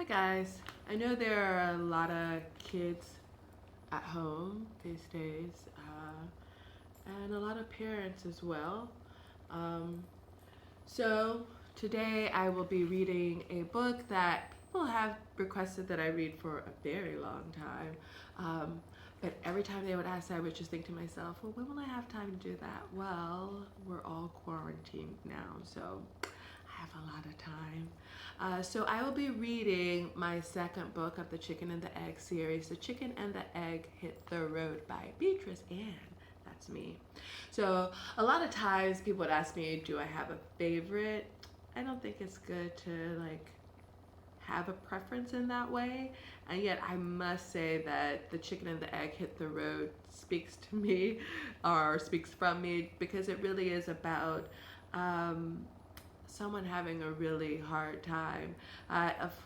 Hi guys, I know there are a lot of kids at home these days and a lot of parents as well. Um, so today I will be reading a book that people have requested that I read for a very long time. But every time they would ask, I would just think to myself, well, when will I have time to do that? Well, we're all quarantined now, so I have a lot of time. So I will be reading my second book of the Chicken and the Egg series, The Chicken and the Egg Hit the Road by Beatrice, and that's me. So a lot of times people would ask me, do I have a favorite? I don't think it's good to have a preference in that way, and yet I must say that The Chicken and the Egg Hit the Road speaks to me or speaks from me because it really is about someone having a really hard time.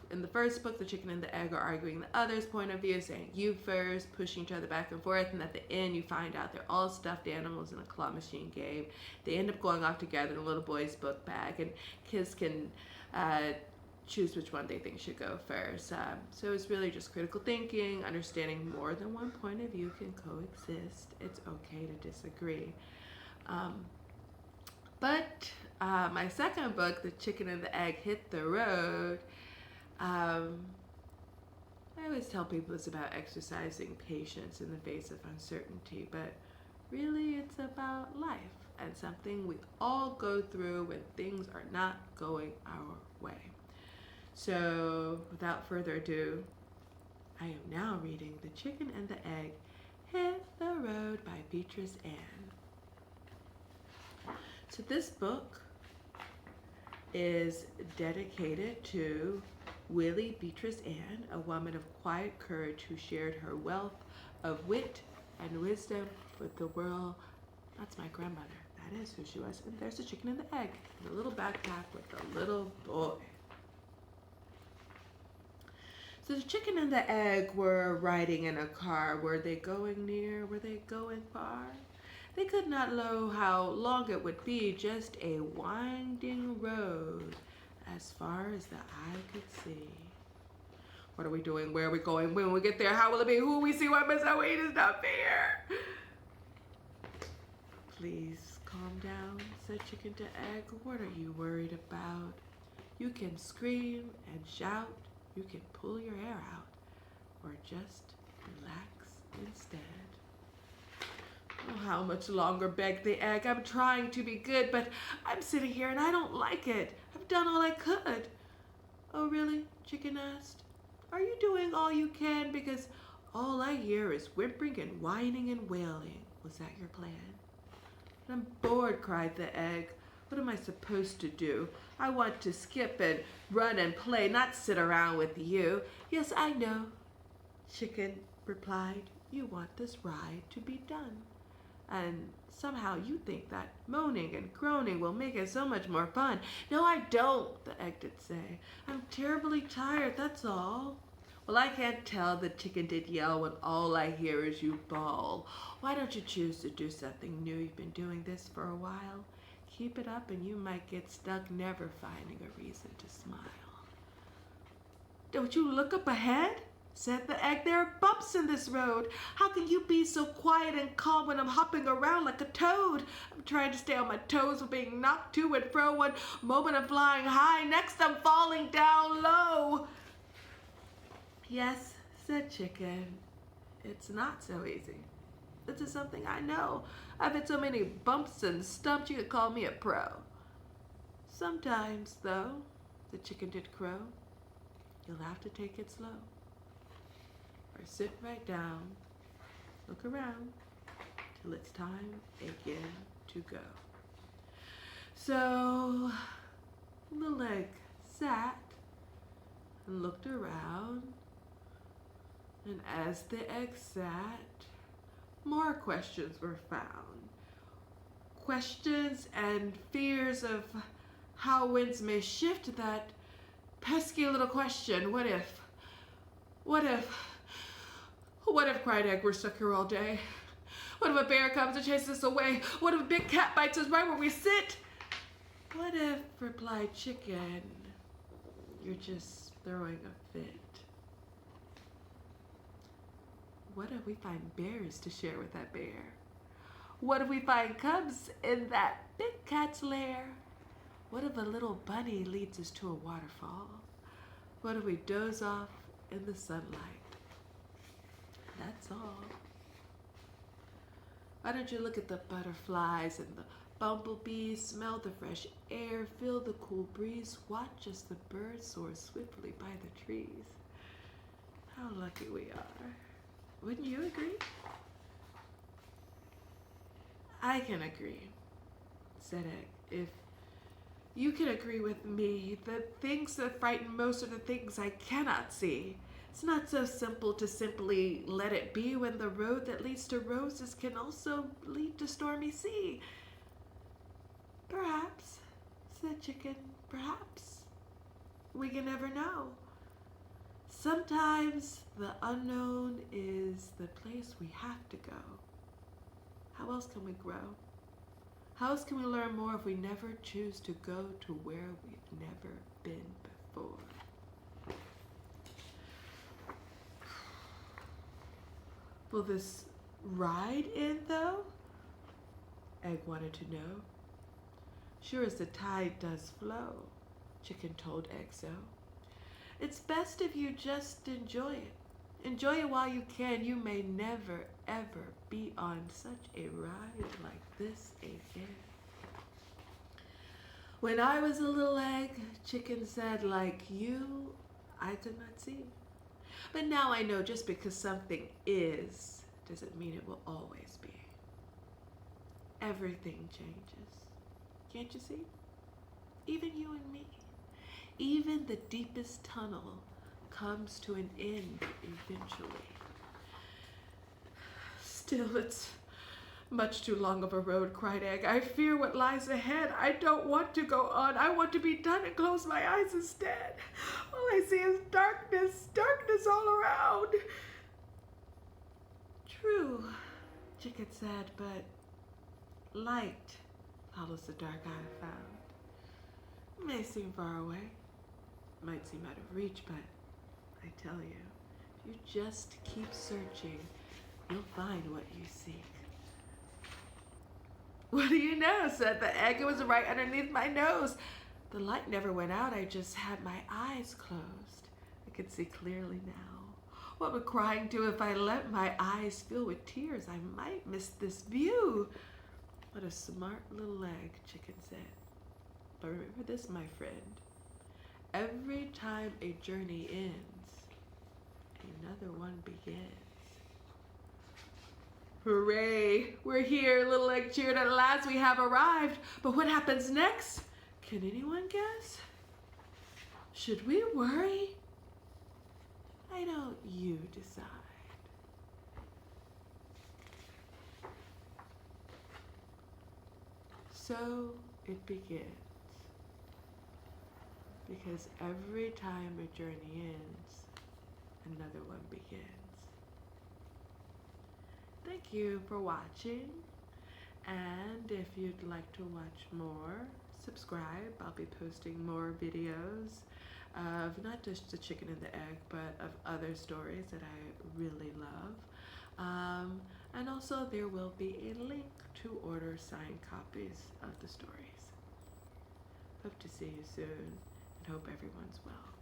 In the first book, The Chicken and the Egg are arguing the other's point of view, saying you first, pushing each other back and forth, and at the end you find out they're all stuffed animals in a claw machine game. They end up going off together in a little boy's book bag, and kids can choose which one they think should go first. So it's really just critical thinking, understanding more than one point of view can coexist. It's okay to disagree. But my second book, The Chicken and the Egg Hit the Road, I always tell people it's about exercising patience in the face of uncertainty, but really it's about life and something we all go through when things are not going our way. So without further ado, I am now reading The Chicken and the Egg Hit the Road by Beatrice Ann. So this book is dedicated to Willie Beatrice Ann, a woman of quiet courage who shared her wealth of wit and wisdom with the world. That's my grandmother. That is who she was. And there's the chicken and the egg, and a little backpack with a little boy. So the chicken and the egg were riding in a car. Were they going near? Were they going far? They could not know how long it would be, just a winding road as far as the eye could see. What are we doing? Where are we going? When we get there, how will it be? Who will we see? What must I wait? Is not fair. Please calm down, said Chicken to Egg. What are you worried about? You can scream and shout. You can pull your hair out, or just relax instead. Oh, how much longer, begged the egg. I'm trying to be good, but I'm sitting here and I don't like it. I've done all I could. Oh, really? Chicken asked. Are you doing all you can? Because all I hear is whimpering and whining and wailing. Was that your plan? I'm bored, cried the egg. What am I supposed to do? I want to skip and run and play, not sit around with you. Yes, I know, Chicken replied. You want this ride to be done. And somehow you think that moaning and groaning will make it so much more fun. No, I don't, the egg did say. I'm terribly tired, that's all. Well, I can't tell, the chicken did yell, when all I hear is you bawl. Why don't you choose to do something new? You've been doing this for a while. Keep it up and you might get stuck never finding a reason to smile. Don't you look up ahead? Said the egg. There are bumps in this road. How can you be so quiet and calm when I'm hopping around like a toad? I'm trying to stay on my toes with being knocked to and fro. One moment I'm flying high, next I'm falling down low. Yes, said Chicken. It's not so easy. This is something I know. I've had so many bumps and stumps you could call me a pro. Sometimes, though, the chicken did crow, you'll have to take it slow. Or sit right down, look around, till it's time again to go. So, little egg sat and looked around, and as the egg sat, more questions were found. Questions and fears of how winds may shift, that pesky little question, what if, cried Egg, we're stuck here all day? What if a bear comes and chases us away? What if a big cat bites us right where we sit? What if, replied Chicken, you're just throwing a fit. What if we find berries to share with that bear? What if we find cubs in that big cat's lair? What if a little bunny leads us to a waterfall? What if we doze off in the sunlight? That's all. Why don't you look at the butterflies and the bumblebees, smell the fresh air, feel the cool breeze, watch as the birds soar swiftly by the trees. How lucky we are. Wouldn't you agree? I can agree, said Egg. If you can agree with me, the things that frighten most are the things I cannot see. It's not so simple to simply let it be when the road that leads to roses can also lead to stormy sea. Perhaps, said Chicken, perhaps. We can never know. Sometimes the unknown is the place we have to go. How else can we grow? How else can we learn more if we never choose to go to where we've never been before? Will this ride end, though? Egg wanted to know. Sure as the tide does flow, Chicken told Egg so. It's best if you just enjoy it. Enjoy it while you can. You may never, ever be on such a ride like this again. When I was a little egg, Chicken said, like you, I could not see. But now I know just because something is doesn't mean it will always be. Everything changes. Can't you see? Even you and me. Even the deepest tunnel comes to an end eventually. Still, it's much too long of a road, cried Egg. I fear what lies ahead. I don't want to go on. I want to be done and close my eyes instead. All I see is darkness, darkness all around. True, Chicken said, but light follows the dark I have found. It may seem far away, might seem out of reach, but I tell you, if you just keep searching, you'll find what you seek. What do you know, said the egg. It was right underneath my nose. The light never went out. I just had my eyes closed. I could see clearly now. What would crying do if I let my eyes fill with tears? I might miss this view. What a smart little egg, Chicken said. But remember this, my friend. Every time a journey ends, another one begins. Hooray! We're here, little egg cheered. At last we have arrived. But what happens next? Can anyone guess? Should we worry? Why don't you decide? So it begins. Because every time a journey ends, another one begins. Thank you for watching, and if you'd like to watch more, subscribe. I'll be posting more videos of not just the chicken and the egg, but of other stories that I really love. And also there will be a link to order signed copies of the stories. Hope to see you soon, and hope everyone's well.